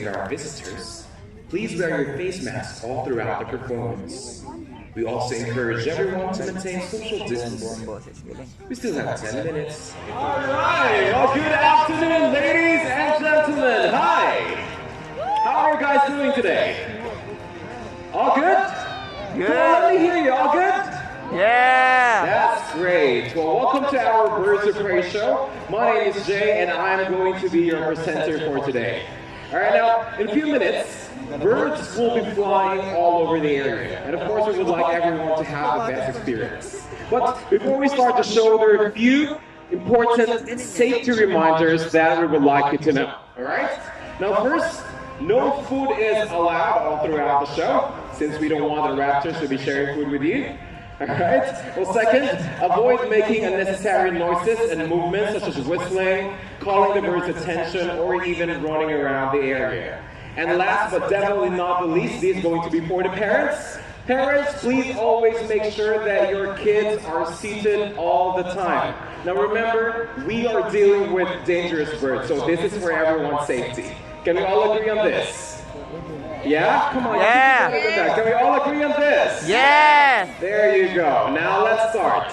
of our visitors, please wear your face mask all throughout the performance. We also encourage everyone to maintain social distancing. We still have 10 minutes. Alright, well, good afternoon, ladies and gentlemen. Hi! How are you guys doing today? All good? Good. Come on, let me hear you. All good? Yeah! That's great. Well, welcome to our Birds of Prey show. My name is Jay, and I'm going to be your presenter for today. Alright, now, in a few minutes, birds will be flying all over the area. And of course, we would like everyone to have the best experience. But before we start the show, there are a few important safety reminders that we would like you to know. Alright? Now, first, no food is allowed all throughout the show, since we don't want the raptors to be sharing food with you. Alright? Well, second, avoid making unnecessary noises and movements such as whistling, calling the birds' attention, or even running around the area. And last but definitely not the least, this is going to be for the parents. Parents, please always make sure that your kids are seated all the time. Now remember, we are dealing with dangerous birds, so this is for everyone's safety. Can we all agree on this? Yeah? Come on. Yeah. Can we all agree on this? Yeah. There you go. Now let's start.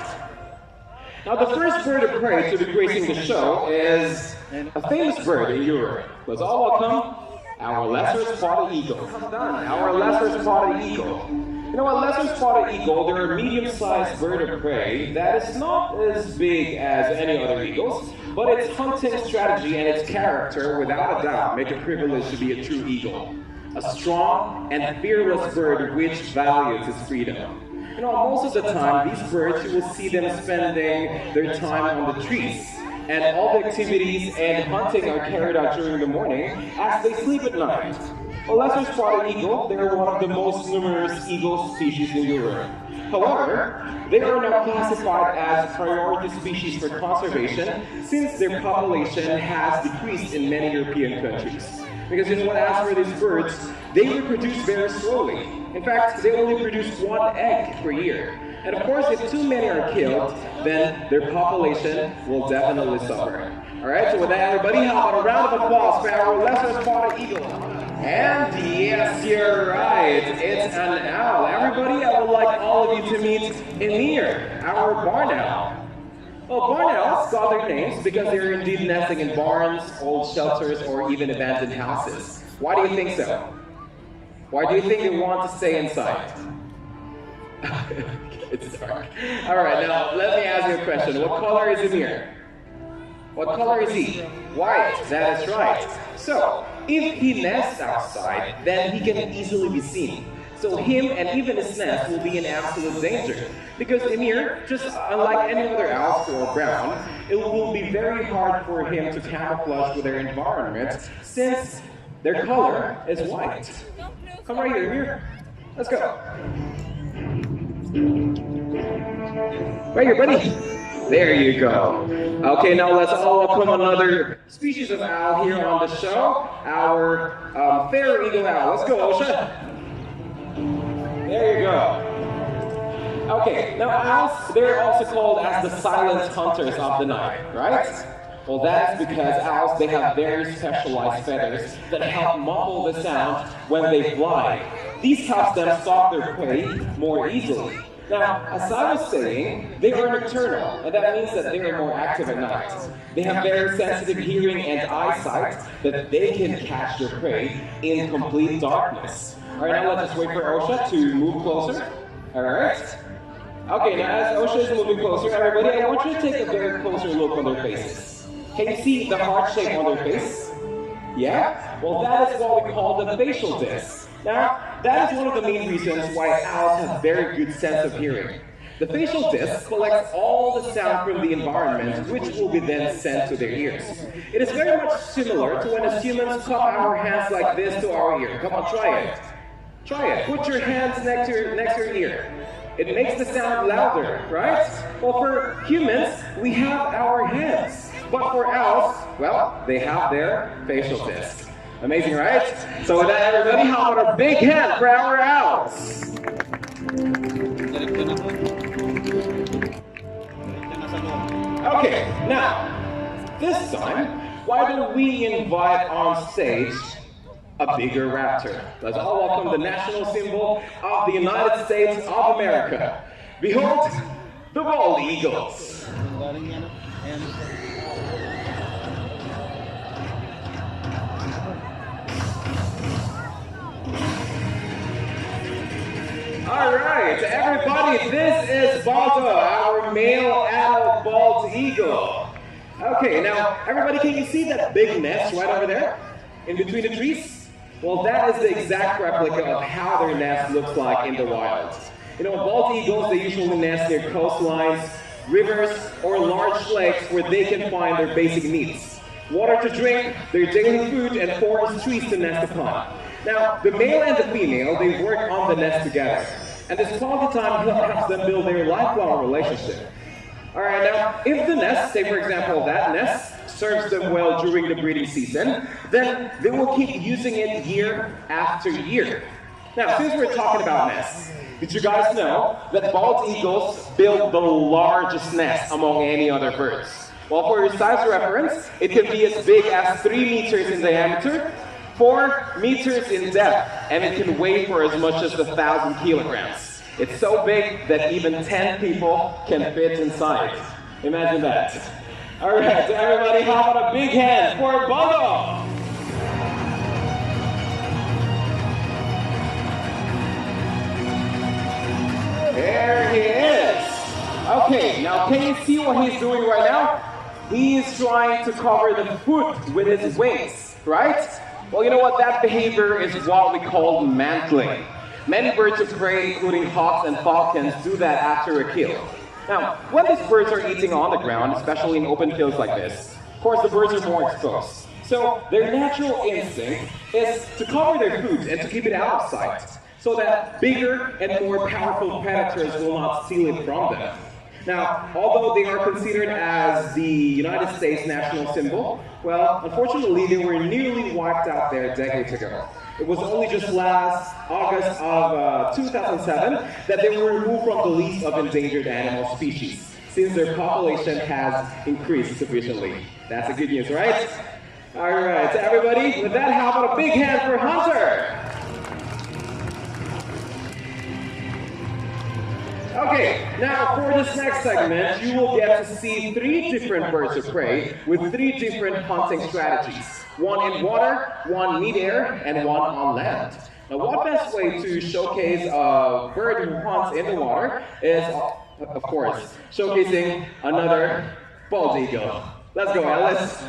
Now the first bird of prey to be gracing the show is a famous bird in Europe. Let's all welcome our lesser spotted eagle. Our lesser spotted eagle. You know, a lesser spotted eagle, they're a medium-sized bird of prey that is not as big as any other eagles, but its hunting strategy and its character, without a doubt, make it privileged to be a true eagle. A strong and fearless bird which values its freedom. You know, most of the time, these birds, you will see them spending their time on the trees. And all the activities and hunting are carried out during the morning as they sleep at night. A lesser spotted eagle, they are one of the most numerous eagle species in Europe. However, they are now classified as priority species for conservation since their population has decreased in many European countries. Because you know what, as for these birds, they reproduce very slowly. In fact, they only produce one egg per year. And of course, if too many are killed, then their population will definitely suffer. Alright, so with that, everybody, how about a round of applause for our lesser spotted eagle? And yes, you're right, it's an owl. Everybody, I would like all of you to meet Emir, our barn owl. Well, barn owls got their names because they're indeed nesting in barns, old shelters, or even abandoned houses. Why do you think so? Why do you think they want to stay inside? It's dark. Alright, now let me ask you a question. What color is Emir? What color is he? White, that is right. So, if he nests outside, then he can easily be seen. So him and even his nest will be in absolute danger. Because Emir, just unlike any other owls or brown, it will be very hard for him to camouflage with their environment since their color is white. Come right here, Emir. Let's go. Right here, buddy. There you go. Okay, now let's all welcome another species of owl here on the show. Our fair eagle owl. Let's go, Osha. There you go. Okay, now owls, they're also called as the silent hunters of the night, right? Well, that is because owls, they have very specialized feathers that help muffle the sound when they fly. These helps them stalk their prey more easily. Now, as I was saying, they are nocturnal, and that means that they are more active at night. They have very sensitive hearing and eyesight that they can catch their prey in complete darkness. Alright, now let's just wait for Osha to move closer. Alright. Okay, now as Osha is moving closer, everybody, I want you to take a very closer look on their faces. Can you see the heart shape on their face? Yeah? Well, that is what we call the facial disc. Now, that is one of the main reasons why owls have very good sense of hearing. The facial disc collects all the sound from the environment, which will be then sent to their ears. It is very much similar to when as humans cup our hands like this to our ear. Come on, try it. Try it. Put your hands next to your ear. It makes the sound louder, right? Well, for humans, we have our hands. But for owls, well, they have their facial disc. Amazing, right? So with that, everybody, how about a big hand for our owls? Okay, now, this time, why don't we invite on stage a bigger raptor. Let's all welcome the national symbol of the United States of America. Behold, the bald eagles. All right, everybody, this is Balto, our male adult bald eagle. Okay, now, everybody, can you see that big nest right over there in between the trees? Well, that is the exact replica of how their nest looks like in the wild. You know, bald eagles, they usually nest near coastlines, rivers, or large lakes where they can find their basic needs. Water to drink, their daily food, and forest trees to nest upon. Now, the male and the female, they work on the nest together. And this quality time helps them build their lifelong relationship. Alright, now, if the nest, say for example, that nest serves them well during the breeding season, then they will keep using it year after year. Now, since we're talking about nests, did you guys know that bald eagles build the largest nest among any other birds? Well, for your size reference, it can be as big as 3 meters in diameter, 4 meters in depth, and it can weigh for as much as 1,000 kilograms. It's so big that even 10 people can fit inside. Imagine that. All right, so everybody, how about a big hand for Bogo? There he is. Okay, now can you see what he's doing right now? He's trying to cover the foot with his wings, right? Well, you know what? That behavior is what we call mantling. Many birds of prey, including hawks and falcons, do that after a kill. Now, when these birds are eating on the ground, especially in open fields like this, of course the birds are more exposed. So their natural instinct is to cover their food and to keep it out of sight, so that bigger and more powerful predators will not steal it from them. Now, although they are considered as the United States national symbol, well, unfortunately, they were nearly wiped out there decades ago. It was only just last August of 2007 that they were removed from the list of endangered animal species, since their population has increased sufficiently. That's a good news, right? All right, so everybody, with that, how about a big hand for Hunter? Okay, now for this next segment, you will get to see 3 different birds of prey with 3 different hunting strategies. One in water, one mid-air, and one on land. Now, what best way to showcase a bird who hunts in the water is, of course, showcasing another bald eagle. Let's go, Alice.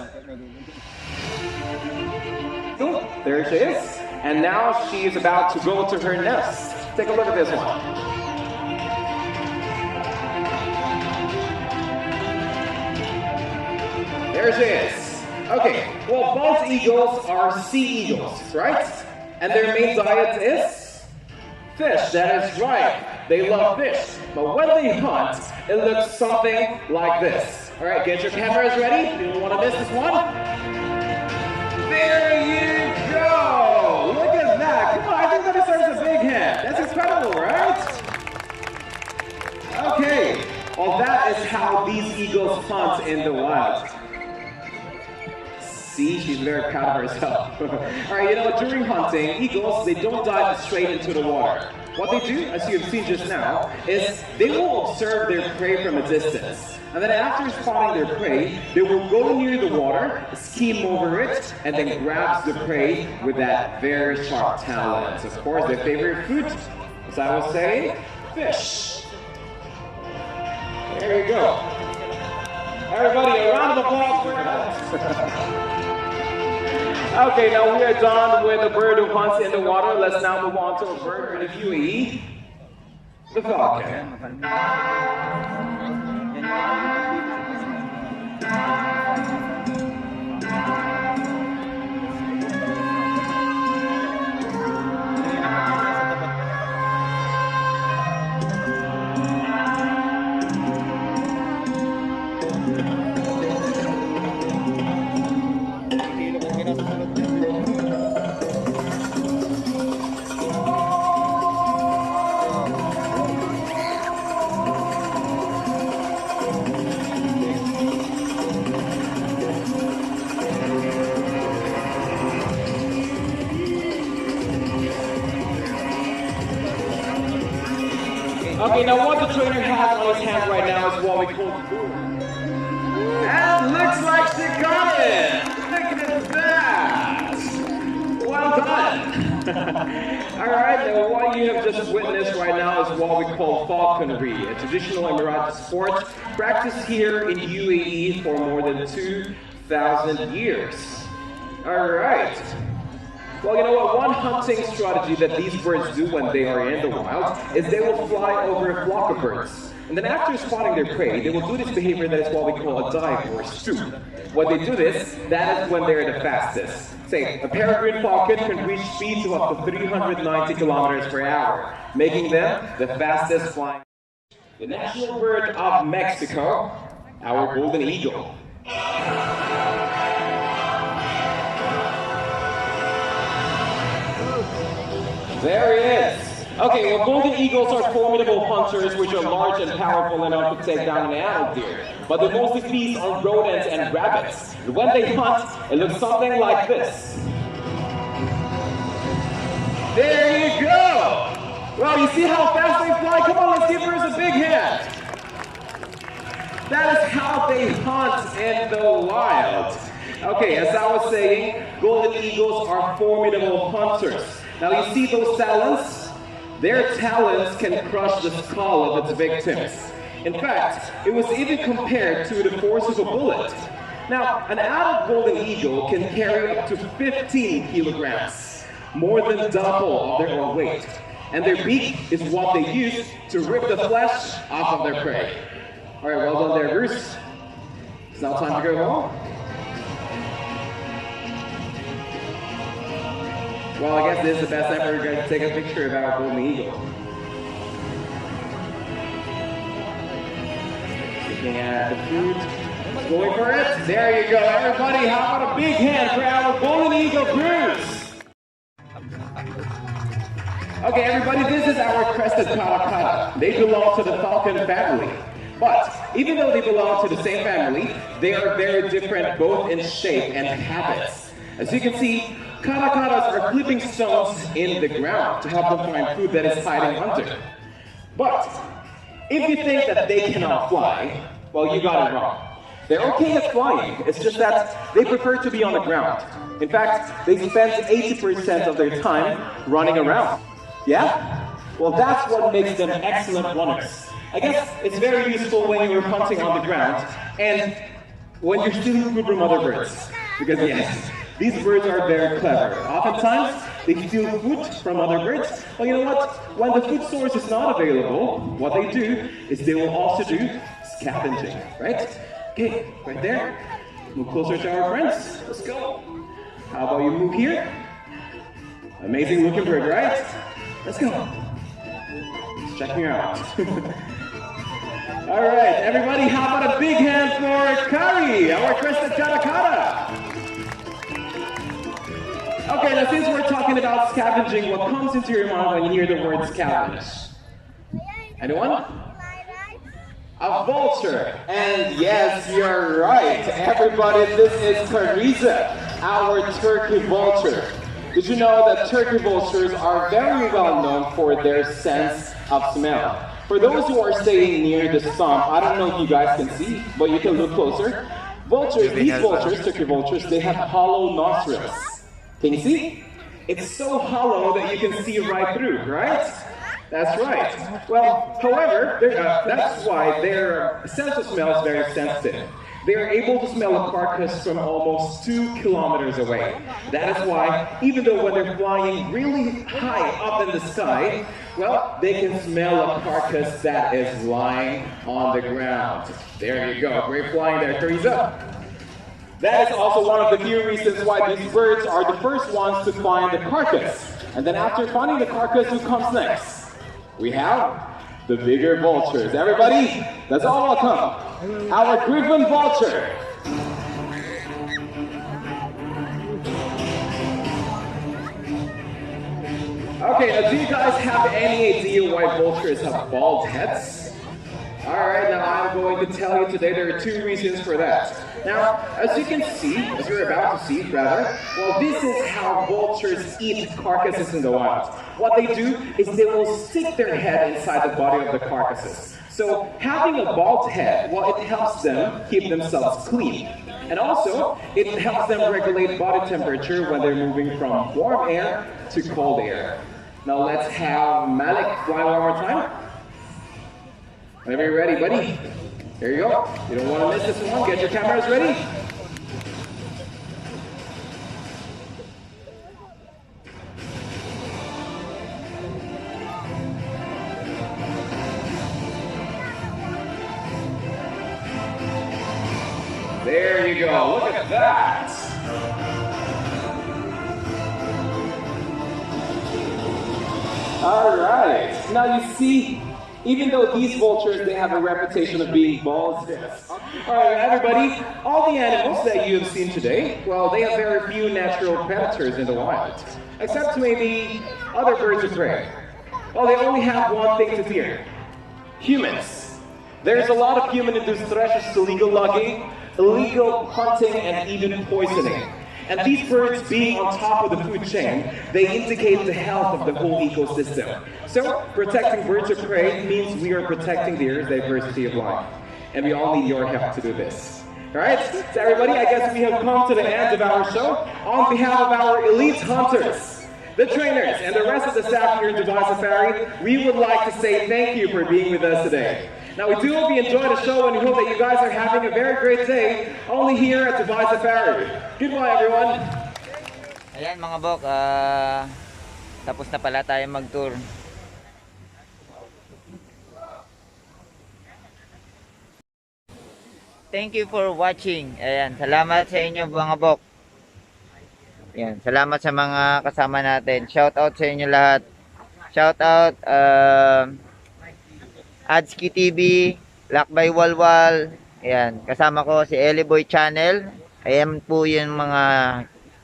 There she is. And now she is about to go to her nest. Take a look at this one. There she is. Okay, well, bald eagles are sea eagles, right? And their main diet is fish. That is right. They love fish. But when they hunt, it looks something like this. All right, get your cameras ready. You don't want to miss this one. There you go. Look at that. Come on, I think that deserves a big hand. That's incredible, right? Okay, well, that is how these eagles hunt in the wild. See, she's very proud of herself. All right, you know, during hunting, eagles, they don't dive straight into the water. What they do, as you have seen just now, is they will observe their prey from a distance. And then after spotting their prey, they will go near the water, skim over it, and then grab the prey with that very sharp talons. Of course, their favorite food, as I was saying, fish. There you go. Everybody, a round of applause for that. Okay, now we are done with the bird who hunts in the water. Let's now move on to a bird with a UE, the falcon. Okay, now what the trainer has on his hand right now is what we call the bull. And looks like she got it! Look at that! Well done! Alright, now what you have just witnessed right now is what we call falconry, a traditional Emirati sport practiced here in UAE for more than 2,000 years. Alright. Well, you know what? One hunting strategy that these birds do when they are in the wild is they will fly over a flock of birds. And then after spotting their prey, they will do this behavior that is what we call a dive or stoop. When they do this, that is when they're the fastest. Say, a peregrine falcon can reach speeds of up to 390 kilometers per hour, making them the fastest flying. The national bird of Mexico, our golden eagle. There he is. Okay, well, golden eagles are formidable hunters which are large and powerful enough to take down an adult deer. But they mostly feast on rodents and rabbits. And when they hunt, it looks something like this. There you go! Well, you see how fast they fly? Come on, let's give hers a big hand. That is how they hunt in the wild. Okay, as I was saying, golden eagles are formidable hunters. Now you see those talons? Their talons can crush the skull of its victims. In fact, it was even compared to the force of a bullet. Now, an adult golden eagle can carry up to 15 kilograms, more than double of their own weight. And their beak is what they use to rip the flesh off of their prey. All right, well done there, Bruce. It's now time to go home. Well, I guess this is the best time for you guys to take a picture of our golden eagle. Looking at the food. Going for it. There you go, everybody. How about a big hand for our golden eagle, Bruce? Okay, everybody, this is our Crested Cow. They belong to the falcon family. But even though they belong to the same family, they are very different both in shape and habits. As you can see, Karakas are clipping stones in the ground to help them find food that is hiding under. But if you think that they cannot fly, well, you got it wrong. They're okay at flying, it's just that they prefer to be on the ground. In fact, they spend 80% of their time running around. Yeah? Well, that's what makes them excellent runners. I guess it's very useful when you're hunting on the ground and when you're stealing food from other birds. Because yes, these birds are very clever. Oftentimes, they steal food from other birds. Well, you know what? When the food source is not available, what they do is they will also do scavenging, right? Okay, right there. Move closer to our friends. Let's go. How about you move here? Amazing looking bird, right? Let's go. Let's check her out. All right, everybody, how about a big hand for Kari, our Crested Cow. Okay, now since we're talking about scavenging, what comes into your mind when you hear the word scavenge? Anyone? A vulture. And yes, you're right. Everybody, this is Teresa, our turkey vulture. Did you know that turkey vultures are very well known for their sense of smell? For those who are staying near the stump, I don't know if you guys can see, but you can look closer. Vultures, these vultures, turkey vultures, they have hollow nostrils. Can you see? It's so hollow that you can see right through, right? That's right. Well, however, that's why their sense of smell is very sensitive. They are able to smell a carcass from almost 2 kilometers away. That is why, even though when they're flying really high up in the sky, well, they can smell a carcass that is lying on the ground. There you go. Great flying there, Teresa. That is also one of the few reasons why these birds are the first ones to find the carcass. And then after finding the carcass, who comes next? We have the bigger vultures. Everybody, let's all welcome our Griffin Vulture. Okay, now do you guys have any idea why vultures have bald heads? Alright, now I'm going to tell you today there are two reasons for that. Now, as you can see, as you're about to see, rather, well, this is how vultures eat carcasses in the wild. What they do is they will stick their head inside the body of the carcasses. So, having a bald head, well, it helps them keep themselves clean. And also, it helps them regulate body temperature when they're moving from warm air to cold air. Now let's have Malik fly one more time. Whenever you're ready, buddy. Here you go. You don't want to miss this one. Get your cameras ready. There you go. Look at that. All right. Now you see, even though these vultures, they have a reputation of being bald. All right, everybody, all the animals that you have seen today, well, they have very few natural predators in the wild, except maybe other birds of prey. Well, they only have one thing to fear: humans. There's a lot of human-induced threats to illegal logging, illegal hunting, and even poisoning. And these birds being on top of the food chain, they indicate the health of the whole ecosystem. So, protecting birds of prey means we are protecting their diversity of life. And we all need your help to do this. Alright, so everybody, I guess we have come to the end of our show. On behalf of our elite hunters, the trainers, and the rest of the staff here in Dubai Safari, we would like to say thank you for being with us today. Now, we do hope you enjoyed the show, and we hope that you guys are having a very great day only here at Dubai Safari. Goodbye, everyone. Ayan mga bok, tapos na pala tayo mag-tour. Thank you for watching. Ayan, salamat sa inyo mga bok. Ayan, salamat sa mga kasama natin. Shout out sa inyo lahat. Shout out Adski TV, Lakbay Walwal. Ayan, kasama ko si Eliboy Channel. Ayan po yung mga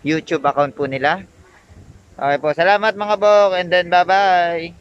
YouTube account po nila. Okay po, salamat mga bok, and then bye-bye.